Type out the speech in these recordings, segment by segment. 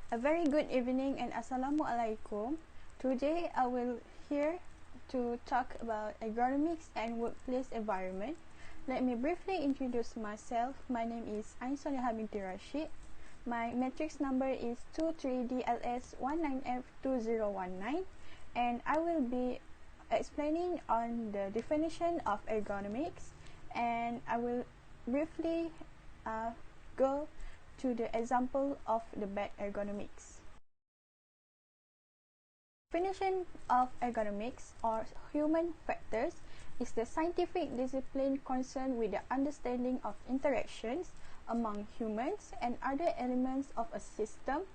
A very good evening and Assalamualaikum. Today I will here to talk about ergonomics and workplace environment. Let me briefly introduce myself. My name is Ainsonia Hamidi Rashid. My matrix number is 23DLS19F2019 and I will be explaining on the definition of ergonomics, and I will briefly go to the example of the bad ergonomics. Definition of ergonomics or human factors is the scientific discipline concerned with the understanding of interactions among humans and other elements of a system,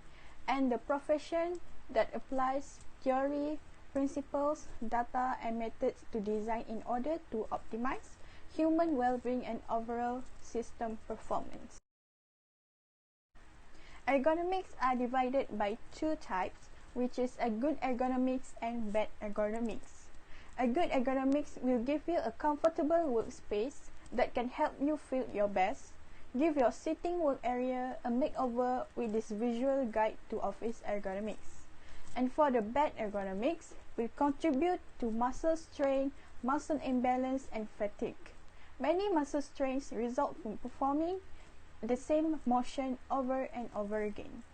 and the profession that applies theory, principles, data, and methods to design in order to optimize human well-being and overall system performance. Ergonomics are divided by two types, which is a good ergonomics and bad ergonomics. A good ergonomics will give you a comfortable workspace that can help you feel your best. Give your sitting work area a makeover with this visual guide to office ergonomics. And for the bad ergonomics, will contribute to muscle strain, muscle imbalance, and fatigue. Many muscle strains result from performing the same motion over and over again.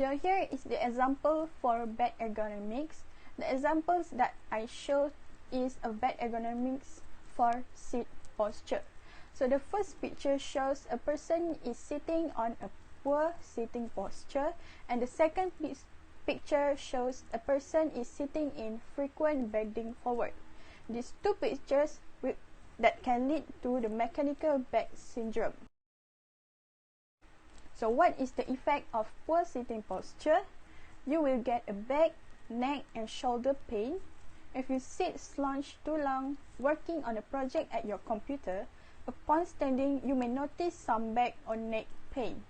So here is the example for bad ergonomics. The examples that I showed is a bad ergonomics for sit posture. So the first picture shows a person is sitting on a poor sitting posture, and the second picture shows a person is sitting in frequent bending forward. These two pictures that can lead to the mechanical back syndrome. So what is the effect of poor sitting posture? You will get a back, neck, and shoulder pain. If you sit slouched too long working on a project at your computer, upon standing you may notice some back or neck pain.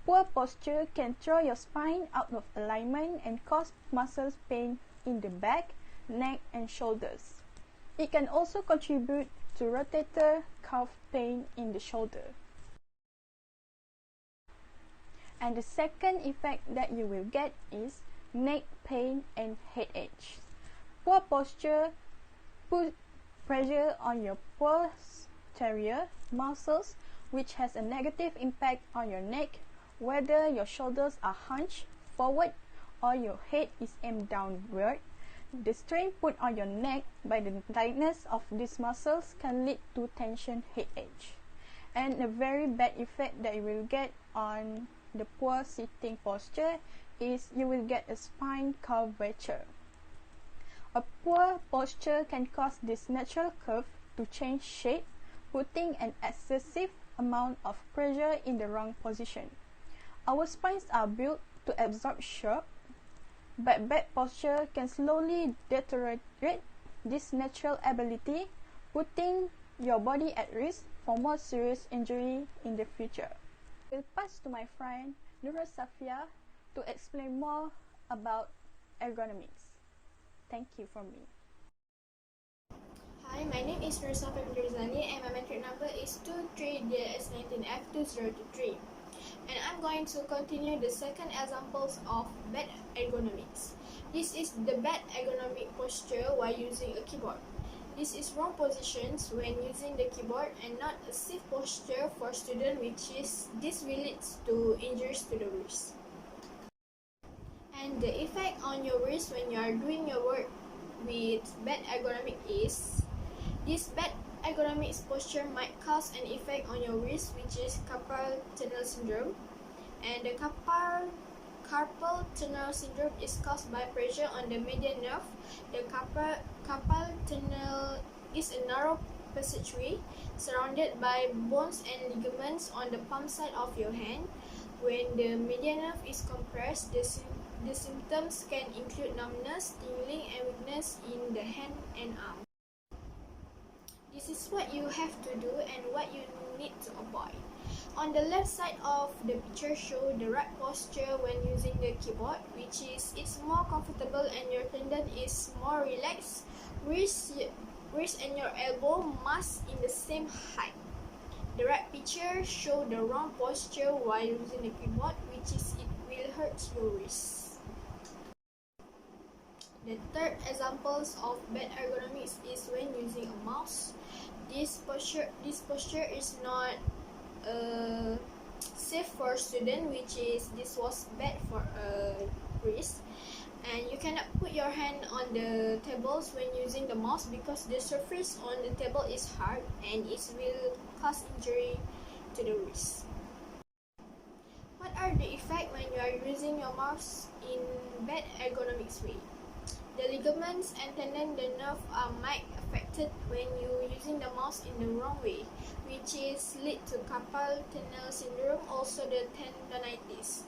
Poor posture can throw your spine out of alignment and cause muscle pain in the back, neck, and shoulders. It can also contribute to rotator cuff pain in the shoulder. And the second effect that you will get is neck pain and headache. Poor posture puts pressure on your posterior muscles, which has a negative impact on your neck, whether your shoulders are hunched forward or your head is aimed downward. The strain put on your neck by the tightness of these muscles can lead to tension headache. And a very bad effect that you will get on the poor sitting posture is you will get a spine curvature. A poor posture can cause this natural curve to change shape, putting an excessive amount of pressure in the wrong position. Our spines are built to absorb shock, but bad posture can slowly deteriorate this natural ability, putting your body at risk for more serious injury in the future. I will pass to my friend Nura Safia to explain more about ergonomics. Thank you from me. Hi, my name is Nura Safia and my matric number is 23DS19F2023. And I'm going to continue the second examples of bad ergonomics. This is the bad ergonomic posture while using a keyboard. This is wrong positions when using the keyboard and not a safe posture for student, this will lead to injuries to the wrist. And the effect on your wrist when you are doing your work with bad ergonomic is this bad ergonomic posture might cause an effect on your wrist, which is carpal tunnel syndrome. And the carpal tunnel syndrome is caused by pressure on the median nerve. The carpal tunnel is a narrow passageway surrounded by bones and ligaments on the palm side of your hand. When the median nerve is compressed, the symptoms can include numbness, tingling, and weakness in the hand and arm. This is what you have to do and what you need to avoid. On the left side of the picture show the right posture when using the keyboard, which is it's more comfortable and your tendon is more relaxed. Wrist and your elbow must in the same height. The right picture show the wrong posture while using the keyboard, which is hurt your wrist. The third examples of bad ergonomics is when using a mouse. This posture is not safe for student, which is this was bad for a wrist. And you cannot put your hand on the tables when using the mouse because the surface on the table is hard and it will cause injury to the wrist. What are the effects when you are using your mouse in bad ergonomics way? The ligaments and tendon, the nerve might affected when you using the mouse in the wrong way, which is lead to carpal tunnel syndrome, also the tendonitis.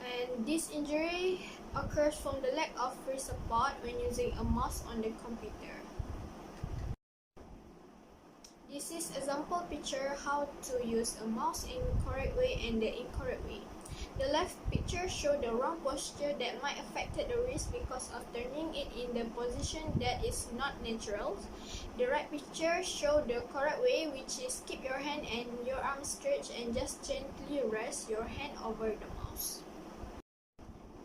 And this injury occurs from the lack of free support when using a mouse on the computer. This is example picture how to use a mouse in correct way and the incorrect way. The left picture show the wrong posture that might affect the wrist because of turning it in the position that is not natural. The right picture show the correct way, which is keep your hand and your arm stretched and just gently rest your hand over the mouse.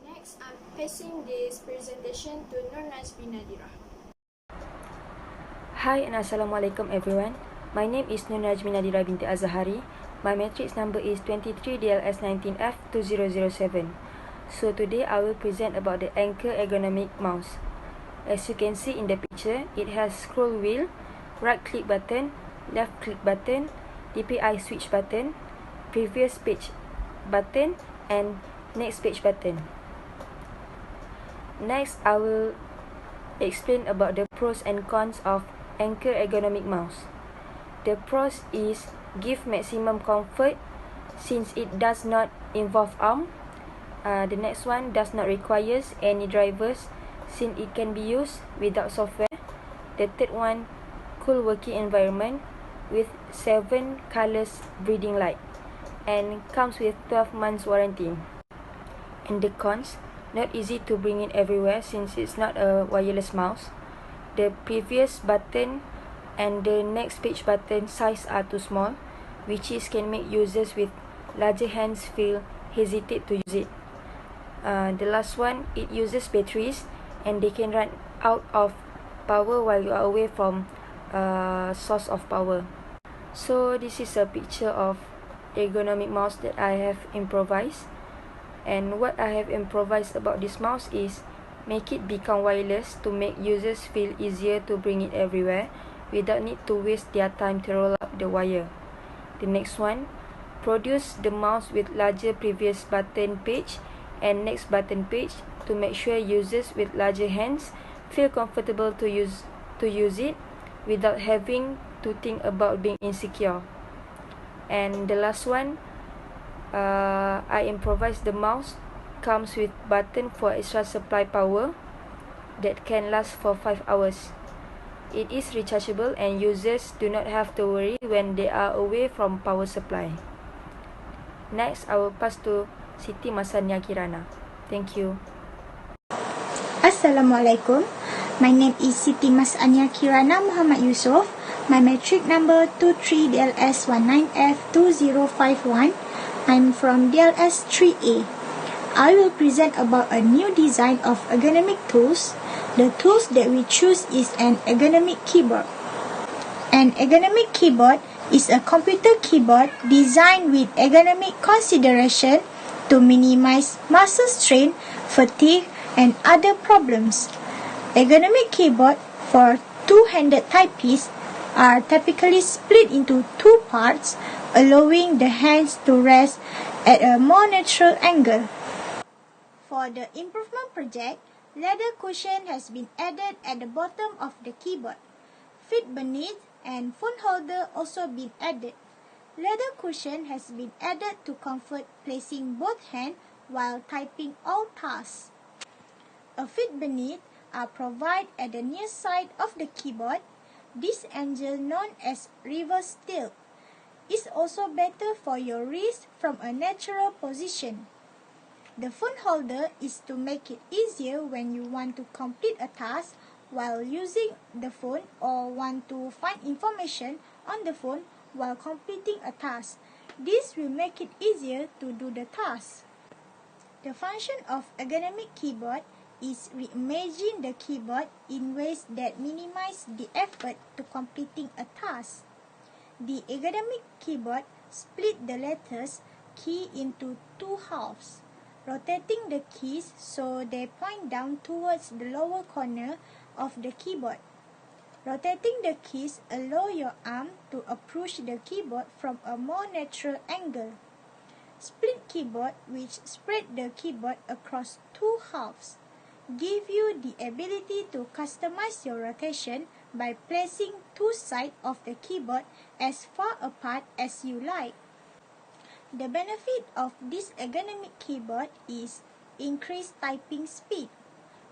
Next, I'm passing this presentation to Nur Najmi Nadira. Hi and Assalamualaikum everyone. My name is Nur Najmi Nadira binti Azhari. My matrix number is 23DLS19F2007. So today I will present about the Anchor Ergonomic Mouse. As you can see in the picture, it has scroll wheel, right click button, left click button, DPI switch button, previous page button and next page button. Next, I will explain about the pros and cons of Anchor Ergonomic Mouse. The pros is give maximum comfort since it does not involve arm. The next one does not requires any drivers since it can be used without software. The third one, cool working environment with 7 colors breathing light and comes with 12 months warranty. And the cons, not easy to bring it everywhere since it's not a wireless mouse. The previous button and the next page button size are too small, which is can make users with larger hands feel hesitate to use it. The last one, it uses batteries and they can run out of power while you are away from source of power. So this is a picture of ergonomic mouse that I have improvised. And what I have improvised about this mouse is make it become wireless to make users feel easier to bring it everywhere without need to waste their time to roll up the wire. The next one, produce the mouse with larger previous button page and next button page to make sure users with larger hands feel comfortable to use it without having to think about being insecure. And the last one, I improvised the mouse comes with button for extra supply power that can last for 5 hours. It is rechargeable and users do not have to worry when they are away from power supply. Next, I will pass to Siti Masania Kirana. Thank you. Assalamualaikum. My name is Siti Masania Kirana Muhammad Yusof. My matric number 23DLS19F2051. I'm from DLS 3A. I will present about a new design of ergonomic tools. The tools that we choose is an ergonomic keyboard. An ergonomic keyboard is a computer keyboard designed with ergonomic consideration to minimize muscle strain, fatigue, and other problems. Ergonomic keyboard for two-handed typists are typically split into 2 parts, allowing the hands to rest at a more natural angle. For the improvement project, leather cushion has been added at the bottom of the keyboard. Feet beneath and phone holder also been added. Leather cushion has been added to comfort placing both hands while typing all tasks. A feet beneath are provided at the near side of the keyboard. This angle known as reverse tilt is also better for your wrist from a natural position. The phone holder is to make it easier when you want to complete a task while using the phone or want to find information on the phone while completing a task. This will make it easier to do the task. The function of ergonomic keyboard is reimagine the keyboard in ways that minimize the effort to completing a task. The ergonomic keyboard split the letters key into two halves, rotating the keys so they point down towards the lower corner of the keyboard. Rotating the keys allows your arm to approach the keyboard from a more natural angle. Split keyboard, which spread the keyboard across two halves, give you the ability to customize your rotation by placing two sides of the keyboard as far apart as you like. The benefit of this ergonomic keyboard is increased typing speed.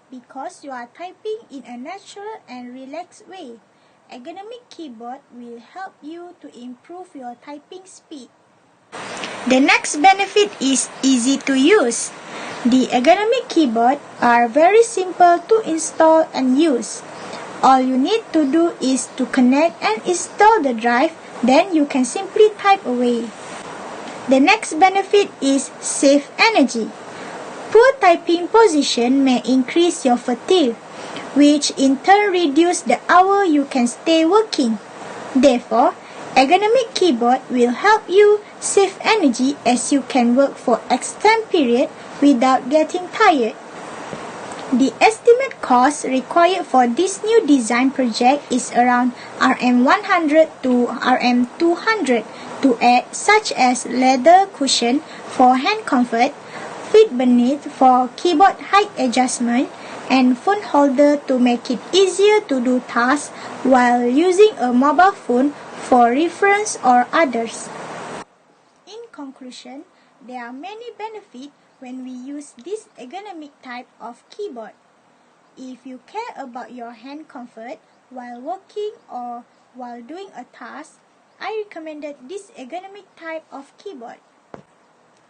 Because you are typing in a natural and relaxed way, ergonomic keyboard will help you to improve your typing speed. The next benefit is easy to use. The ergonomic keyboard are very simple to install and use. All you need to do is to connect and install the drive, then you can simply type away. The next benefit is save energy. Poor typing position may increase your fatigue, which in turn reduce the hour you can stay working. Therefore, ergonomic keyboard will help you save energy as you can work for extended period without getting tired. The estimate cost required for this new design project is around Rm100 to Rm200 to add such as leather cushion for hand comfort, feet beneath for keyboard height adjustment, and phone holder to make it easier to do tasks while using a mobile phone for reference or others. In conclusion, there are many benefits when we use this ergonomic type of keyboard. If you care about your hand comfort while working or while doing a task, I recommended this ergonomic type of keyboard.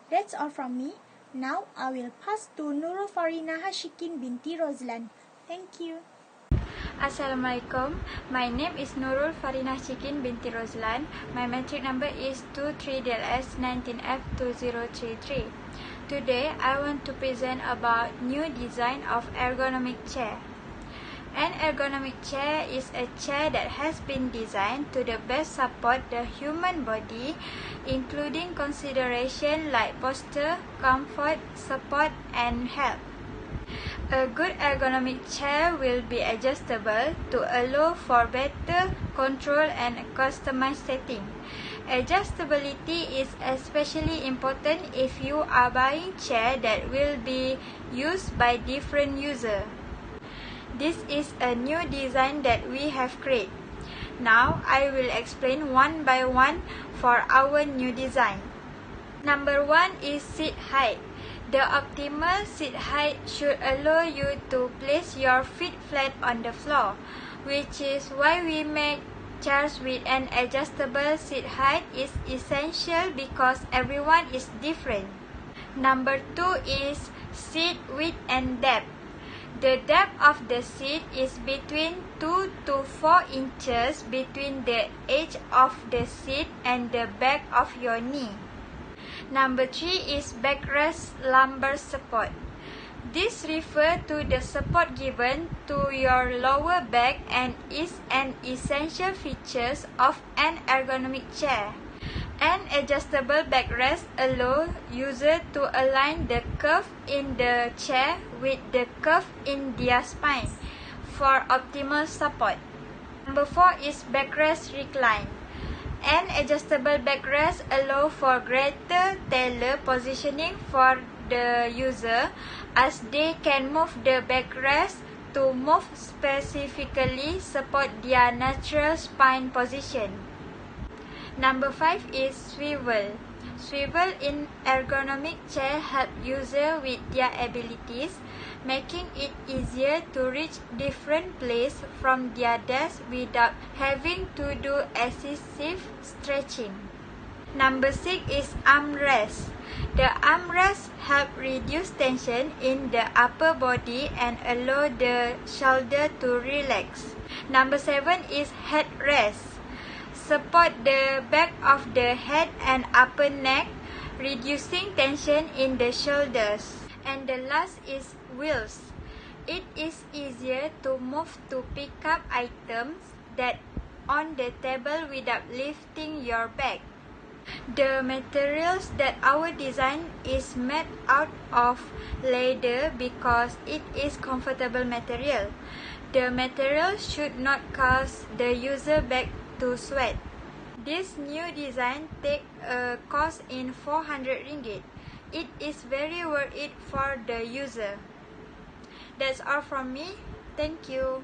That's all from me. Now I will pass to Nurul Farina Hashikin binti Rozlan. Thank you. Assalamualaikum. My name is Nurul Farina Hashikin binti Rozlan. My metric number is 23DLS19F2033. Today I want to present about new design of ergonomic chair. An ergonomic chair is a chair that has been designed to the best support the human body, including consideration like posture, comfort, support, and health. A good ergonomic chair will be adjustable to allow for better control and customized setting. Adjustability is especially important if you are buying chair that will be used by different users. This is a new design that we have created. Now I will explain one by one for our new design. Number 1 is seat height. The optimal seat height should allow you to place your feet flat on the floor, which is why we make chairs with an adjustable seat height is essential because everyone is different. Number 2 is seat width and depth. The depth of the seat is between 2 to 4 inches between the edge of the seat and the back of your knee. Number 3 is backrest lumbar support. This refers to the support given to your lower back and is an essential feature of an ergonomic chair. An adjustable backrest allows users to align the curve in the chair with the curve in their spine for optimal support. Number 4 is backrest recline. An adjustable backrest allows for greater tailor positioning for the user as they can move the backrest to move specifically support their natural spine position. Number 5 is swivel. Swivel in ergonomic chair help user with their abilities, making it easier to reach different places from their desk without having to do excessive stretching. Number 6 is armrest. The armrest help reduce tension in the upper body and allow the shoulder to relax. Number 7 is headrest. Support the back of the head and upper neck, reducing tension in the shoulders. And the last is wheels. It is easier to move to pick up items that on the table without lifting your bag. The materials that our design is made out of leather because it is comfortable material. The material should not cause the user back to sweat. This new design take a cost in 400 ringgit. It is very worth it for the user. That's all from me. Thank you.